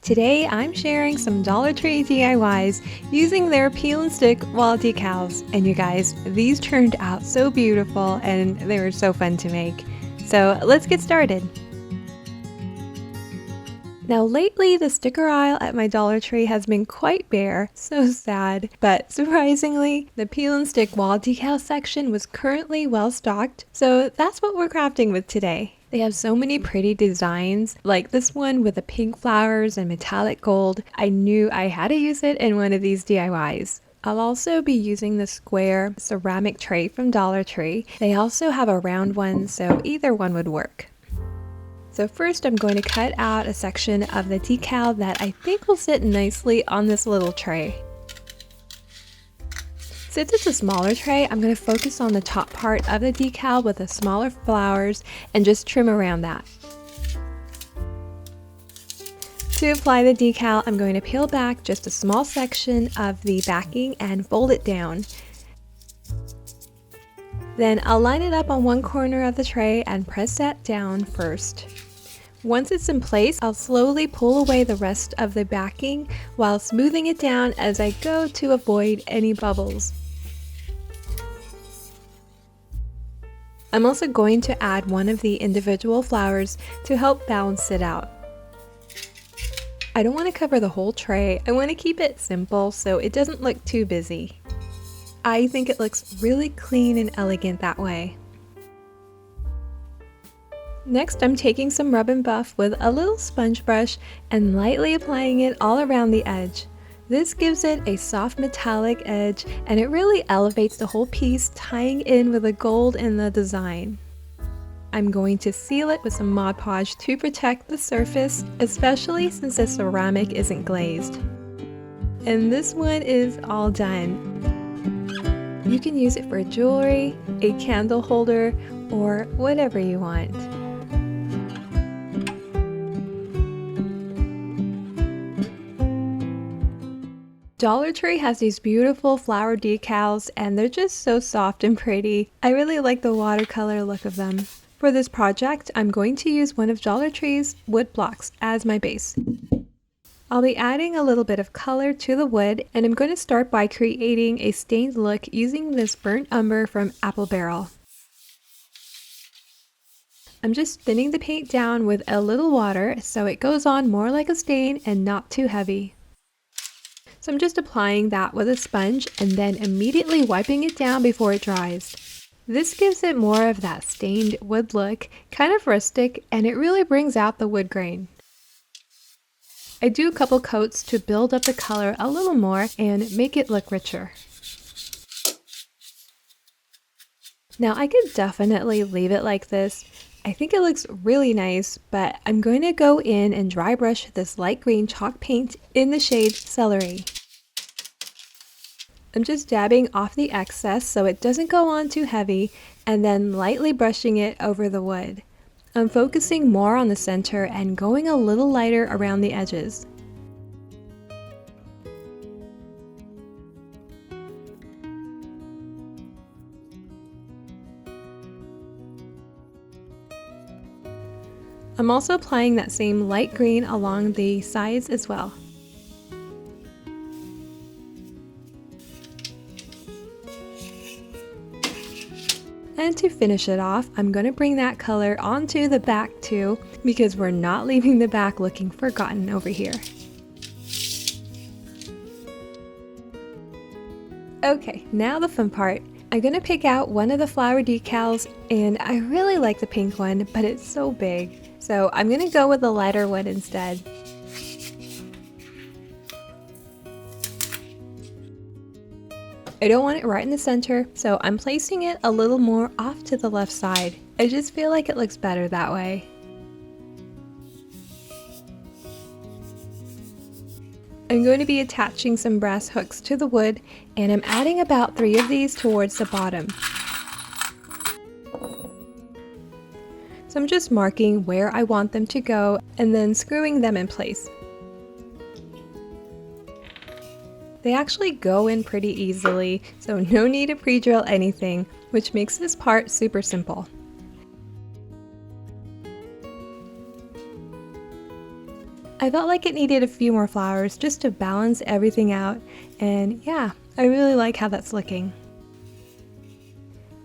Today I'm sharing some Dollar Tree DIYs using their peel and stick wall decals. And you guys, these turned out so beautiful and they were so fun to make. So let's get started. Now lately the sticker aisle at my Dollar Tree has been quite bare, so sad, but surprisingly the peel and stick wall decal section was currently well stocked, so that's what we're crafting with today. They have so many pretty designs, like this one with the pink flowers and metallic gold. I knew I had to use it in one of these DIYs. I'll also be using the square ceramic tray from Dollar Tree. They also have a round one, so either one would work. So first I'm going to cut out a section of the decal that I think will sit nicely on this little tray. Since it's a smaller tray, I'm going to focus on the top part of the decal with the smaller flowers and just trim around that. To apply the decal, I'm going to peel back just a small section of the backing and fold it down. Then I'll line it up on one corner of the tray and press that down first. Once it's in place, I'll slowly pull away the rest of the backing while smoothing it down as I go to avoid any bubbles. I'm also going to add one of the individual flowers to help balance it out. I don't want to cover the whole tray. I want to keep it simple so it doesn't look too busy. I think it looks really clean and elegant that way. Next, I'm taking some rub and buff with a little sponge brush and lightly applying it all around the edge. This gives it a soft metallic edge and it really elevates the whole piece, tying in with the gold in the design. I'm going to seal it with some Mod Podge to protect the surface, especially since the ceramic isn't glazed. And this one is all done. You can use it for jewelry, a candle holder, or whatever you want. Dollar Tree has these beautiful flower decals and they're just so soft and pretty. I really like the watercolor look of them. For this project, I'm going to use one of Dollar Tree's wood blocks as my base. I'll be adding a little bit of color to the wood, and I'm going to start by creating a stained look using this burnt umber from Apple Barrel. I'm just thinning the paint down with a little water so it goes on more like a stain and not too heavy. So I'm just applying that with a sponge and then immediately wiping it down before it dries. This gives it more of that stained wood look, kind of rustic, and it really brings out the wood grain. I do a couple coats to build up the color a little more and make it look richer. Now I could definitely leave it like this. I think it looks really nice, but I'm going to go in and dry brush this light green chalk paint in the shade Celery. I'm just dabbing off the excess so it doesn't go on too heavy and then lightly brushing it over the wood. I'm focusing more on the center and going a little lighter around the edges. I'm also applying that same light green along the sides as well. And to finish it off, I'm going to bring that color onto the back too, because we're not leaving the back looking forgotten over here. Okay, now the fun part. I'm going to pick out one of the flower decals, and I really like the pink one, but it's so big. So I'm going to go with the lighter one instead. I don't want it right in the center, so I'm placing it a little more off to the left side. I just feel like it looks better that way. I'm going to be attaching some brass hooks to the wood, and I'm adding about 3 of these towards the bottom. So I'm just marking where I want them to go and then screwing them in place. They actually go in pretty easily, so no need to pre-drill anything, which makes this part super simple. I I felt like it needed a few more flowers just to balance everything out, and yeah, I really like how that's looking.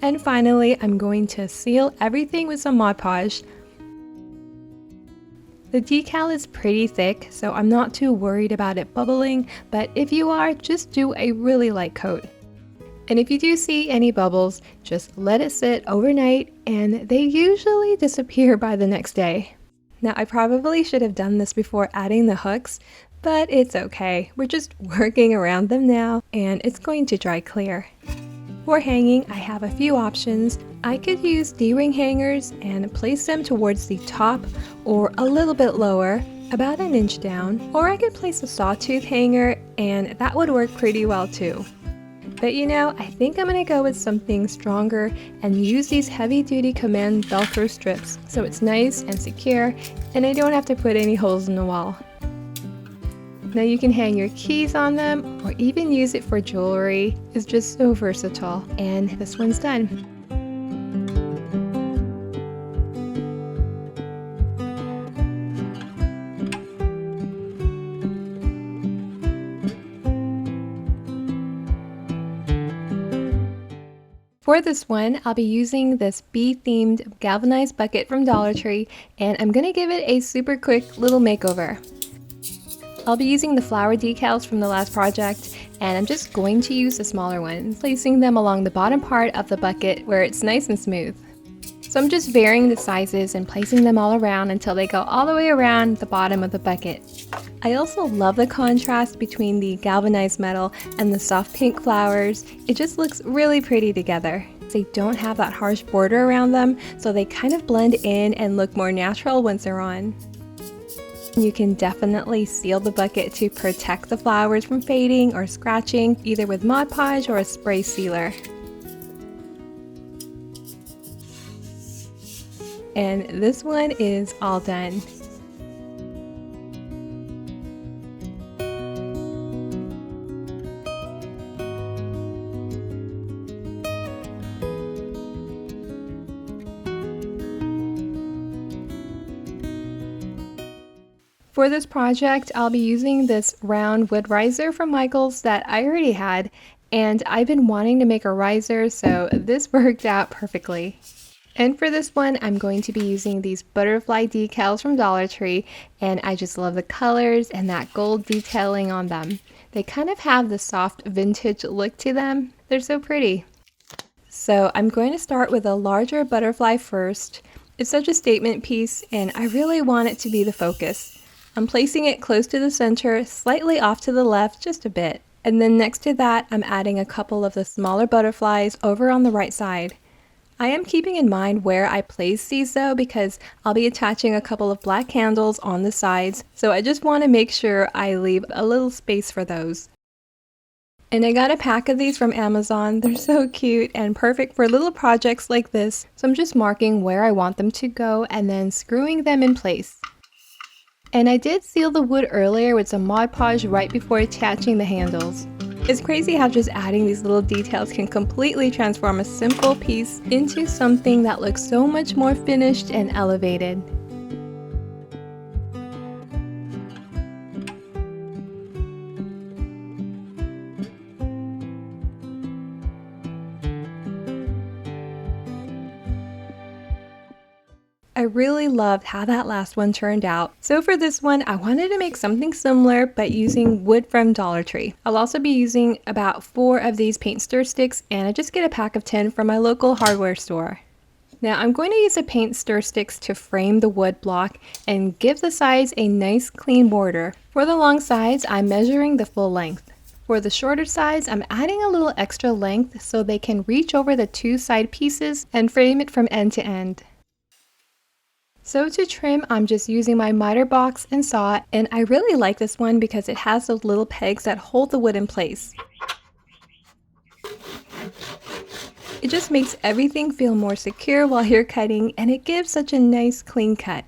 And finally, I'm going to seal everything with some Mod Podge. The decal is pretty thick, so I'm not too worried about it bubbling, but if you are, just do a really light coat. And if you do see any bubbles, just let it sit overnight and they usually disappear by the next day. Now, I probably should have done this before adding the hooks, but it's okay. We're just working around them now and it's going to dry clear. For hanging, I have a few options. I could use D-ring hangers and place them towards the top or a little bit lower, about an inch down, or I could place a sawtooth hanger and that would work pretty well too. But you know, I think I'm gonna go with something stronger and use these heavy-duty command Velcro strips so it's nice and secure and I don't have to put any holes in the wall. Now you can hang your keys on them or even use it for jewelry. It's just so versatile. And this one's done. For this one, I'll be using this bee-themed galvanized bucket from Dollar Tree, and I'm gonna give it a super quick little makeover. I'll be using the flower decals from the last project, and I'm just going to use the smaller ones, placing them along the bottom part of the bucket where it's nice and smooth. So I'm just varying the sizes and placing them all around until they go all the way around the bottom of the bucket. I also love the contrast between the galvanized metal and the soft pink flowers. It just looks really pretty together. They don't have that harsh border around them, so they kind of blend in and look more natural once they're on. You can definitely seal the bucket to protect the flowers from fading or scratching, either with Mod Podge or a spray sealer. And this one is all done. For this project, I'll be using this round wood riser from Michaels that I already had, and I've been wanting to make a riser, so this worked out perfectly. And for this one, I'm going to be using these butterfly decals from Dollar Tree, and I just love the colors and that gold detailing on them. They kind of have the soft vintage look to them. They're so pretty. So I'm going to start with a larger butterfly first. It's such a statement piece, and I really want it to be the focus. I'm placing it close to the center, slightly off to the left, just a bit. And then next to that, I'm adding a couple of the smaller butterflies over on the right side. I am keeping in mind where I place these though, because I'll be attaching a couple of black candles on the sides, so I just want to make sure I leave a little space for those. And I got a pack of these from Amazon. They're so cute and perfect for little projects like this, so I'm just marking where I want them to go and then screwing them in place. And I did seal the wood earlier with some Mod Podge right before attaching the handles. It's crazy how just adding these little details can completely transform a simple piece into something that looks so much more finished and elevated. I really loved how that last one turned out. So for this one, I wanted to make something similar but using wood from Dollar Tree. I'll also be using about 4 of these paint stir sticks, and I just get a pack of 10 from my local hardware store. Now I'm going to use the paint stir sticks to frame the wood block and give the sides a nice clean border. For the long sides, I'm measuring the full length. For the shorter sides, I'm adding a little extra length so they can reach over the 2 side pieces and frame it from end to end. So to trim, I'm just using my miter box and saw, and I really like this one because it has those little pegs that hold the wood in place. It just makes everything feel more secure while you're cutting, and it gives such a nice clean cut.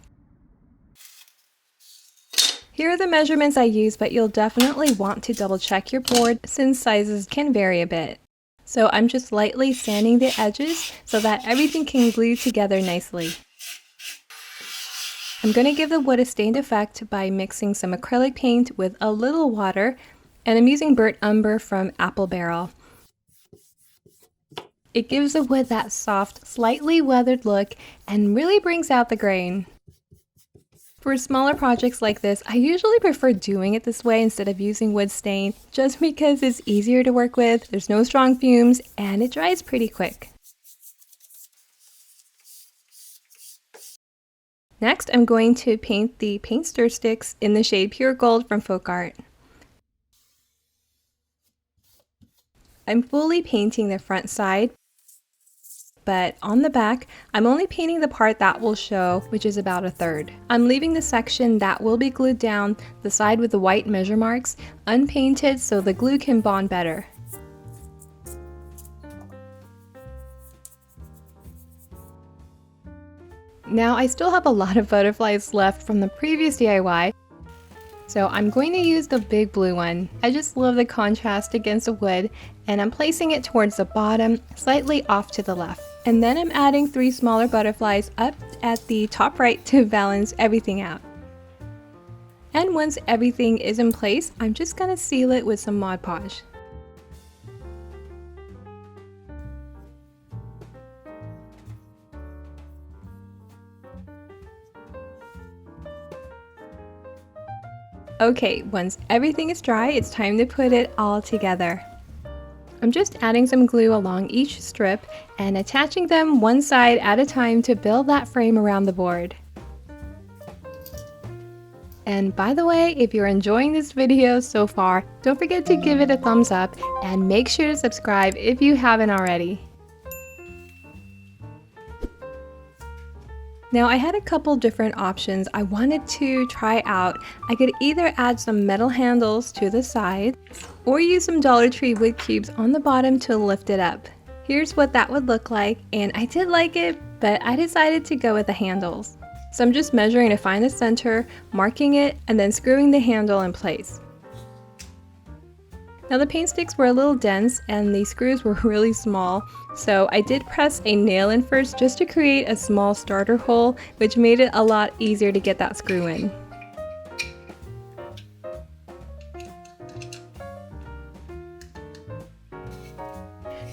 Here are the measurements I use, but you'll definitely want to double check your board since sizes can vary a bit. So I'm just lightly sanding the edges so that everything can glue together nicely. I'm going to give the wood a stained effect by mixing some acrylic paint with a little water, and I'm using burnt umber from Apple Barrel. It gives the wood that soft, slightly weathered look and really brings out the grain. For smaller projects like this, I usually prefer doing it this way instead of using wood stain, just because it's easier to work with, there's no strong fumes, and it dries pretty quick. Next, I'm going to paint the paint stir sticks in the shade Pure Gold from Folk Art. I'm fully painting the front side, but on the back, I'm only painting the part that will show, which is about 1/3. I'm leaving the section that will be glued down, the side with the white measure marks, unpainted so the glue can bond better. Now I still have a lot of butterflies left from the previous DIY, so I'm going to use the big blue one. I just love the contrast against the wood, and I'm placing it towards the bottom, slightly off to the left. And then I'm adding 3 smaller butterflies up at the top right to balance everything out. And once everything is in place, I'm just gonna seal it with some Mod Podge. Okay, once everything is dry, it's time to put it all together. I'm just adding some glue along each strip and attaching them one side at a time to build that frame around the board. And by the way, if you're enjoying this video so far, don't forget to give it a thumbs up and make sure to subscribe if you haven't already. Now I had a couple different options I wanted to try out. I could either add some metal handles to the side or use some Dollar Tree wood cubes on the bottom to lift it up. Here's what that would look like, and I did like it, but I decided to go with the handles. So I'm just measuring to find the center, marking it, and then screwing the handle in place. Now the paint sticks were a little dense and the screws were really small, so I did press a nail in first just to create a small starter hole, which made it a lot easier to get that screw in.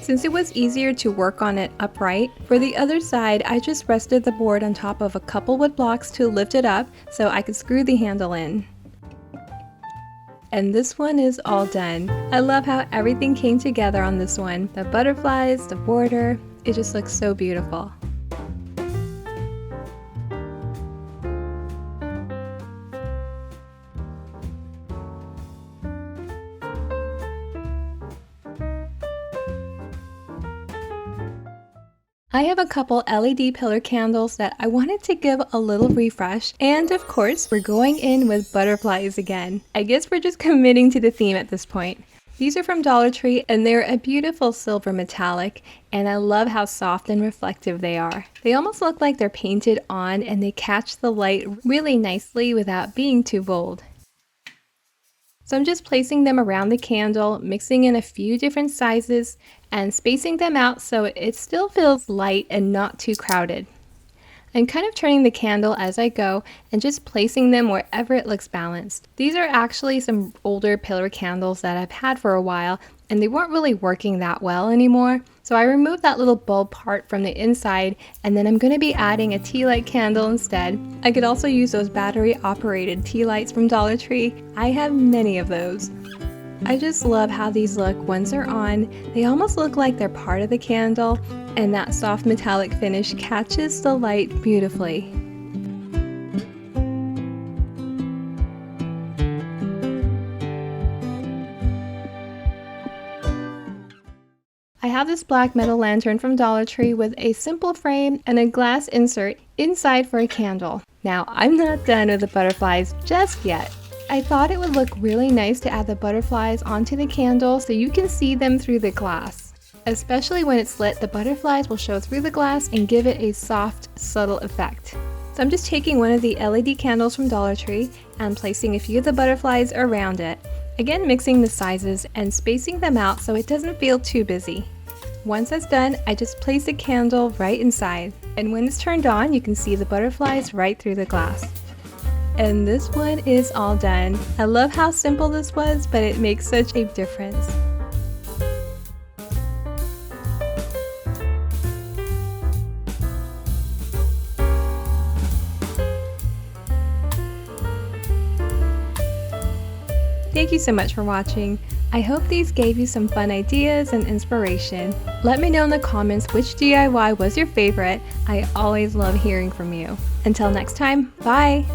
Since it was easier to work on it upright, for the other side I just rested the board on top of a couple wood blocks to lift it up so I could screw the handle in. And this one is all done. I love how everything came together on this one. The butterflies, the border, it just looks so beautiful. I have a couple LED pillar candles that I wanted to give a little refresh, and of course we're going in with butterflies again. I guess we're just committing to the theme at this point. These are from Dollar Tree and they're a beautiful silver metallic, and I love how soft and reflective they are. They almost look like they're painted on and they catch the light really nicely without being too bold. So I'm just placing them around the candle, mixing in a few different sizes and spacing them out so it still feels light and not too crowded. I'm kind of turning the candle as I go and just placing them wherever it looks balanced. These are actually some older pillar candles that I've had for a while, and they weren't really working that well anymore. So I removed that little bulb part from the inside, and then I'm going to be adding a tea light candle instead. I could also use those battery operated tea lights from Dollar Tree. I have many of those. I just love how these look once they're on. They almost look like they're part of the candle, and that soft metallic finish catches the light beautifully. I have this black metal lantern from Dollar Tree with a simple frame and a glass insert inside for a candle. Now, I'm not done with the butterflies just yet. I thought it would look really nice to add the butterflies onto the candle so you can see them through the glass. Especially when it's lit, the butterflies will show through the glass and give it a soft, subtle effect. So I'm just taking one of the LED candles from Dollar Tree and placing a few of the butterflies around it. Again, mixing the sizes and spacing them out so it doesn't feel too busy. Once that's done, I just place the candle right inside. And when it's turned on, you can see the butterflies right through the glass. And this one is all done. I love how simple this was, but it makes such a difference. Thank you so much for watching. I hope these gave you some fun ideas and inspiration. Let me know in the comments which DIY was your favorite. I always love hearing from you. Until next time, bye!